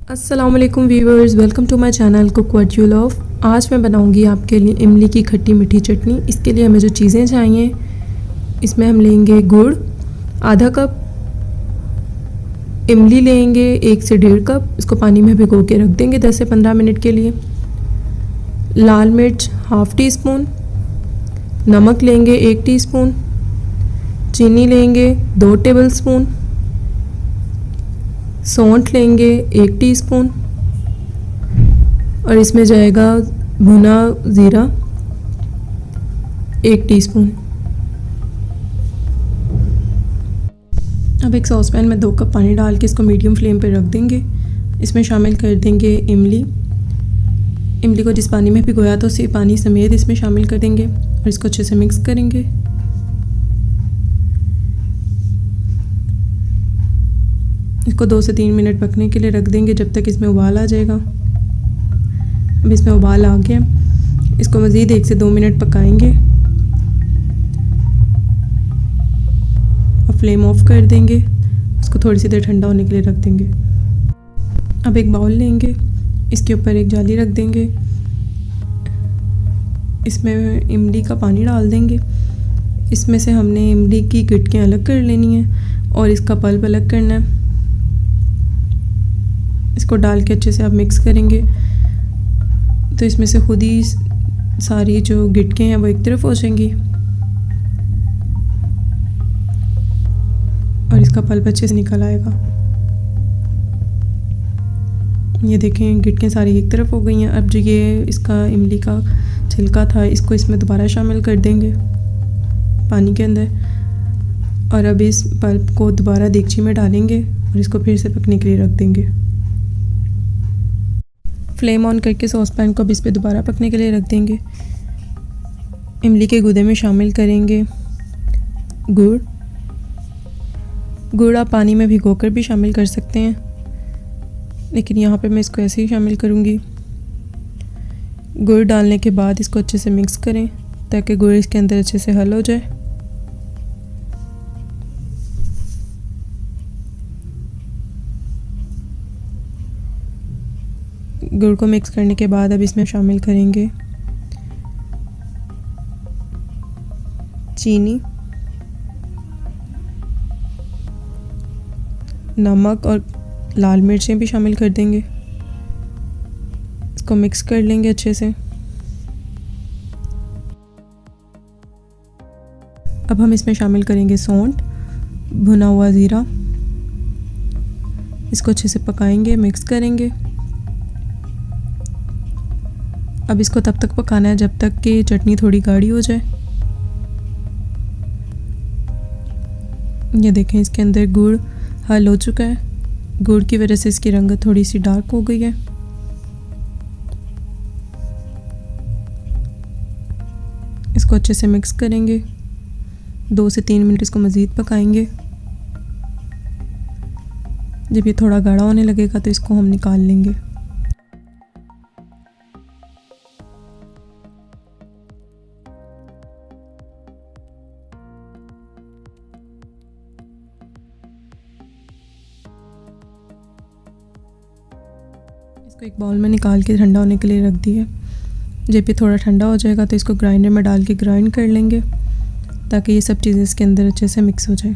अस्सलाम वालेकुम viewers, welcome to my channel Cook What You Love. आज मैं बनाऊंगी आपके लिए इमली की खट्टी मीठी चटनी। इसके लिए हमें जो चीज़ें चाहिए, इसमें हम लेंगे गुड़ आधा कप, इमली लेंगे 1 से 1.5 कप। इसको पानी में भिगो के रख देंगे 10 से 15 मिनट के लिए। लाल मिर्च हाफ़ टी स्पून, नमक लेंगे 1 टीस्पून, चीनी लेंगे 2 टेबल स्पून, सौंठ लेंगे 1 टीस्पून और इसमें जाएगा भुना ज़ीरा 1 टीस्पून। अब एक सॉस पैन में 2 कप पानी डाल के इसको मीडियम फ्लेम पे रख देंगे। इसमें शामिल कर देंगे इमली को जिस पानी में भिगोया था उसी पानी समेत इसमें शामिल कर देंगे और इसको अच्छे से मिक्स करेंगे। इसको 2 से 3 मिनट पकने के लिए रख देंगे जब तक इसमें उबाल आ जाएगा। अब इसमें उबाल आ गया, इसको मज़ीद 1 से 2 मिनट पकाएंगे। अब फ्लेम ऑफ कर देंगे, इसको थोड़ी सी देर ठंडा होने के लिए रख देंगे। अब एक बाउल लेंगे, इसके ऊपर एक जाली रख देंगे, इसमें इमली का पानी डाल देंगे। इसमें से हमने इमली की गिटकें अलग कर लेनी है और इसका पल्प अलग करना है। इसको डाल के अच्छे से आप मिक्स करेंगे तो इसमें से खुद ही सारी जो गिटकें हैं वो एक तरफ हो जाएंगी और इसका पल्प अच्छे से निकल आएगा। ये देखें, गिटकें सारी एक तरफ हो गई हैं। अब जो ये इसका इमली का छिलका था, इसको इसमें दोबारा शामिल कर देंगे पानी के अंदर और अब इस पल्प को दोबारा देगची में डालेंगे और इसको फिर से पकने के लिए रख देंगे। फ्लेम ऑन करके सॉस पैन को अब इस पर दोबारा पकने के लिए रख देंगे। इमली के गूदे में शामिल करेंगे गुड़ आप पानी में भिगोकर भी शामिल कर सकते हैं, लेकिन यहाँ पे मैं इसको ऐसे ही शामिल करूँगी। गुड़ डालने के बाद इसको अच्छे से मिक्स करें ताकि गुड़ इसके अंदर अच्छे से हल हो जाए। गुड़ को मिक्स करने के बाद अब इसमें शामिल करेंगे चीनी, नमक और लाल मिर्चें भी शामिल कर देंगे। इसको मिक्स कर लेंगे अच्छे से। अब हम इसमें शामिल करेंगे सौंठ, भुना हुआ ज़ीरा। इसको अच्छे से पकाएंगे, मिक्स करेंगे। अब इसको तब तक पकाना है जब तक कि चटनी थोड़ी गाढ़ी हो जाए। ये देखें, इसके अंदर गुड़ हल हो चुका है। गुड़ की वजह से इसकी रंगत थोड़ी सी डार्क हो गई है। इसको अच्छे से मिक्स करेंगे, 2 से 3 मिनट इसको मज़ीद पकाएंगे। जब ये थोड़ा गाढ़ा होने लगेगा तो इसको हम निकाल लेंगे। इसको एक बाउल में निकाल के ठंडा होने के लिए रख दिया। जब ये थोड़ा ठंडा हो जाएगा तो इसको ग्राइंडर में डाल के ग्राइंड कर लेंगे ताकि ये सब चीज़ें इसके अंदर अच्छे से मिक्स हो जाए।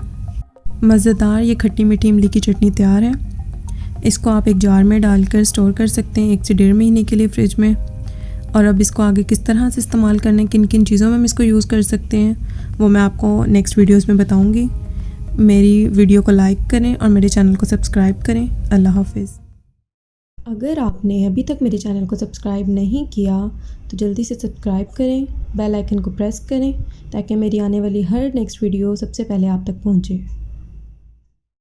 मज़ेदार ये खट्टी मीठी इमली की चटनी तैयार है। इसको आप एक जार में डालकर स्टोर कर सकते हैं 1 से 1.5 महीने के लिए फ्रिज में। और अब इसको आगे किस तरह से इस्तेमाल करना है, किन किन चीज़ों में हम इसको यूज़ कर सकते हैं, वो मैं आपको नेक्स्ट वीडियोज़ में बताऊँगी। मेरी वीडियो को लाइक करें और मेरे चैनल को सब्सक्राइब करें। अल्लाह हाफिज़। अगर आपने अभी तक मेरे चैनल को सब्सक्राइब नहीं किया तो जल्दी से सब्सक्राइब करें, बेल आइकन को प्रेस करें ताकि मेरी आने वाली हर नेक्स्ट वीडियो सबसे पहले आप तक पहुंचे।